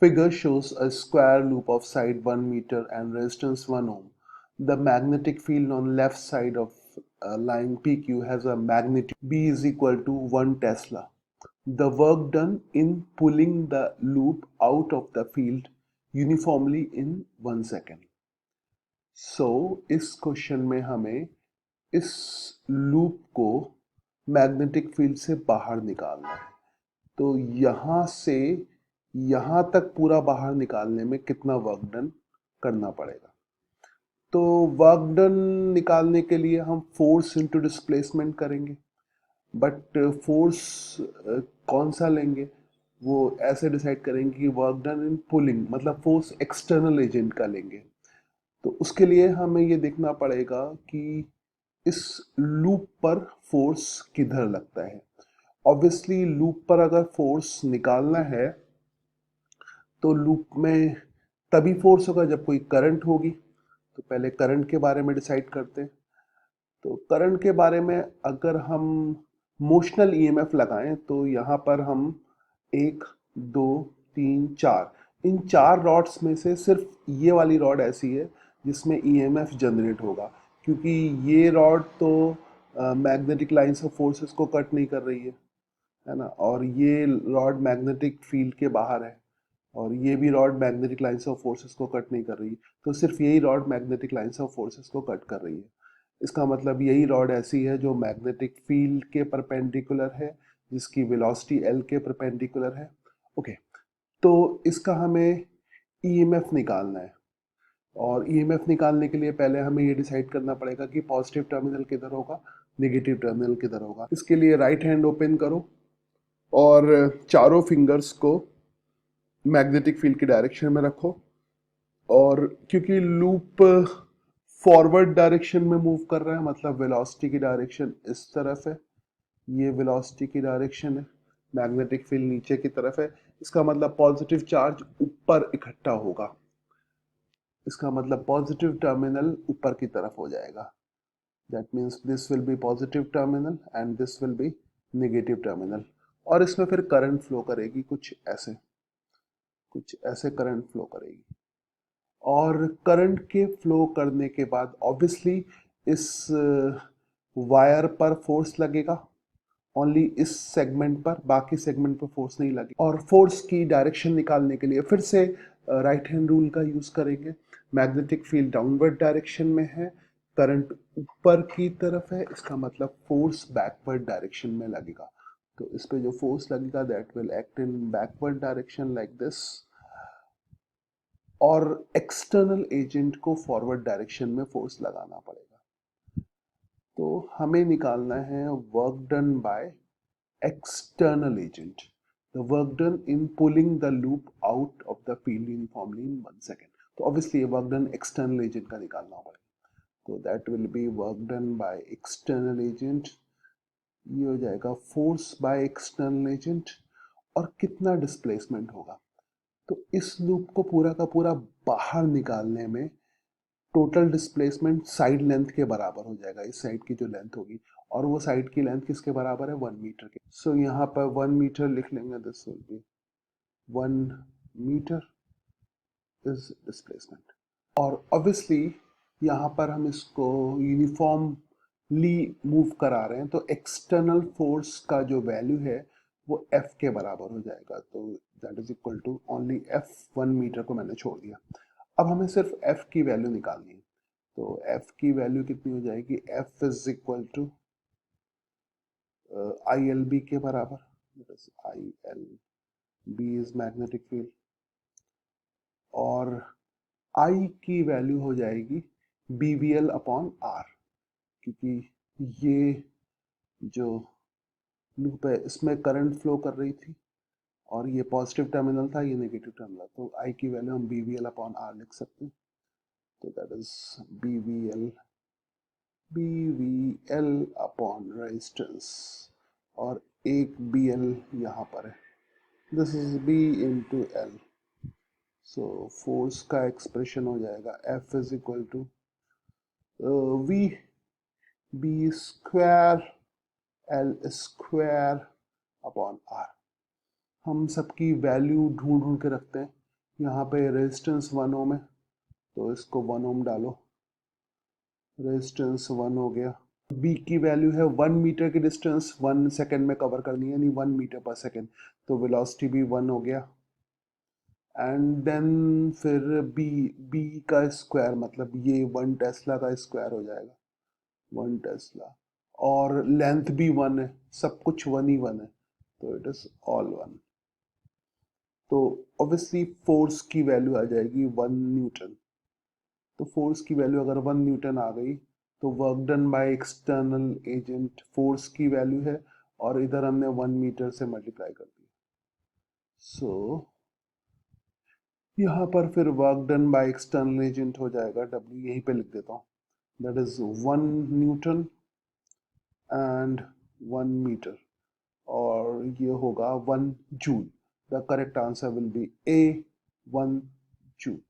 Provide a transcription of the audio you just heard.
Figure shows a square loop of side 1 meter and resistance 1 ohm. The magnetic field on left side of line PQ has a magnitude B is equal to 1 Tesla. The work done in pulling the loop out of the field uniformly in 1 second. इस question में हमें इस loop को magnetic field से बाहर निकालना है। तो यहाँ से यहाँ तक पूरा बाहर निकालने में कितना वर्क डन करना पड़ेगा। तो वर्क डन निकालने के लिए हम फोर्स इनटू डिस्प्लेसमेंट करेंगे, बट फोर्स कौन सा लेंगे वो ऐसे डिसाइड करेंगे कि वर्क डन इन पुलिंग, मतलब फोर्स एक्सटर्नल एजेंट का लेंगे। तो उसके लिए हमें ये देखना पड़ेगा कि इस लूप पर फोर्स किधर लगता है। ऑब्वियसली लूप पर अगर फोर्स निकालना है तो लूप में तभी फोर्स होगा जब कोई करंट होगी। तो पहले करंट के बारे में डिसाइड करते हैं। तो करंट के बारे में अगर हम मोशनल ईएमएफ लगाएं तो यहाँ पर हम 1 2 3 4 इन 4 रॉड्स में से सिर्फ ये वाली रॉड ऐसी है जिसमें ईएमएफ जनरेट होगा, क्योंकि ये रॉड तो मैग्नेटिक लाइंस ऑफ फोर्सेस को कट नहीं कर रही है ना, और ये रॉड मैग्नेटिक फील्ड के बाहर है, और ये भी rod magnetic lines of forces को कट नहीं कर रही। तो सिर्फ यही rod magnetic lines of forces को कट कर रही है। इसका मतलब यही रॉड ऐसी है जो मैग्नेटिक फील्ड के परपेंडिकुलर है, जिसकी वेलोसिटी एल के परपेंडिकुलर है। ओके, तो इसका हमें ईएमएफ निकालना है, और ईएमएफ निकालने के लिए पहले हमें ये डिसाइड करना पड़ेगा कि पॉजिटिव टर्मिनल किधर होगा, नेगेटिव टर्मिनल किधर होगा। इसके लिए राइट हैंड ओपन करो और चारों फिंगर्स को मैग्नेटिक फील्ड की डायरेक्शन में रखो, और क्योंकि लूप फॉरवर्ड डायरेक्शन में मूव कर रहा है, मतलब वेलोसिटी की डायरेक्शन इस तरफ है, ये वेलोसिटी की डायरेक्शन है, मैग्नेटिक फील्ड नीचे की तरफ है। इसका मतलब पॉजिटिव चार्ज ऊपर इकट्ठा होगा, इसका मतलब पॉजिटिव टर्मिनल ऊपर की तरफ हो जाएगा। That means this will B positive terminal and this will B negative terminal. और इसमें फिर करंट फ्लो करेगी, कुछ ऐसे करंट फ्लो करेगी। और करंट के फ्लो करने के बाद ऑब्वियसली इस वायर पर फोर्स लगेगा, ओनली इस सेगमेंट पर, बाकी सेगमेंट पर फोर्स नहीं लगी। और फोर्स की डायरेक्शन निकालने के लिए फिर से राइट हैंड रूल का यूज करेंगे। मैग्नेटिक फील्ड डाउनवर्ड डायरेक्शन में है, करंट ऊपर की तरफ है, इसका मतलब फोर्स बैकवर्ड डायरेक्शन में लगेगा। तो इस पे जो फोर्स लगेगा that will act in backward direction like this, और एक्सटर्नल एजेंट को फॉरवर्ड डायरेक्शन में फोर्स लगाना पड़ेगा। तो हमें निकालना है work done bye external agent, the work done in pulling the loop out of the field uniformly in 1 second. तो obviously work done external agent का निकालना पड़ेगा। तो that will be work done by external agent, ये हो जाएगा force by external agent, और कितना डिस्प्लेसमेंट होगा। तो इस लूप को पूरा का पूरा बाहर निकालने में टोटल डिस्प्लेसमेंट साइड लेंथ के बराबर हो जाएगा, इस साइड की जो लेंथ होगी, और वो साइड की लेंथ किसके बराबर है, 1 मीटर के। सो यहाँ पर 1 मीटर लिख लेंगे, this will be 1 meter is displacement. और ऑब्वियसली यहाँ पर हम इसको यूनिफॉर्मली मूव करा रहे हैं, तो एक्सटर्नल फोर्स का जो वैल्यू है वो F के बराबर हो जाएगा। तो that is equal to only F, 1 meter को मैंने छोड़ दिया। अब हमें सिर्फ F की वैल्यू निकालनी है। तो F की वैल्यू कितनी हो जाएगी, F is equal to ILB के बराबर, ILB इज मैग्नेटिक फील्ड, और I की वैल्यू हो जाएगी BVL अपॉन R, क्योंकि ये जो लूप है इसमें करंट फ्लो कर रही थी, और ये पॉजिटिव टर्मिनल था, ये नेगेटिव टर्मिनल, तो I की वैल्यू हम BVL अपॉन R लिख सकते हैं। तो that is BVL upon resistance, और एक BL यहाँ पर है, this is B into L। So force का एक्सप्रेशन हो जाएगा F is equal to V B square L square upon R। हम सबकी वैल्यू ढूंढ ढूंढ के रखते हैं, यहाँ पे रेजिस्टेंस 1 ओम है, तो इसको 1 ओम डालो, रेजिस्टेंस 1 हो गया। बी की वैल्यू है 1 मीटर की डिस्टेंस 1 सेकेंड में कवर करनी है, यानी 1 मीटर पर सेकेंड, तो वेलोसिटी भी 1 हो गया। एंड देन फिर बी, बी का स्क्वायर मतलब ये 1 टेस्ला का स्क्वायर हो जाएगा, 1 टेस्ला, और लेंथ भी 1 है, सब कुछ 1 ही 1 है, तो इट इज ऑल 1। तो ऑब्वियसली फोर्स की वैल्यू आ जाएगी 1 न्यूटन। तो फोर्स की वैल्यू अगर 1 न्यूटन आ गई तो work done by external agent force की वैल्यू है, और इधर हमने 1 मीटर से मल्टीप्लाई कर दिया। सो यहाँ पर फिर work done by external agent हो जाएगा W, यहीं पे लिख देता हूँ, that is 1 newton and 1 meter, और ये होगा 1 joule. The correct answer will be A, 1 joule.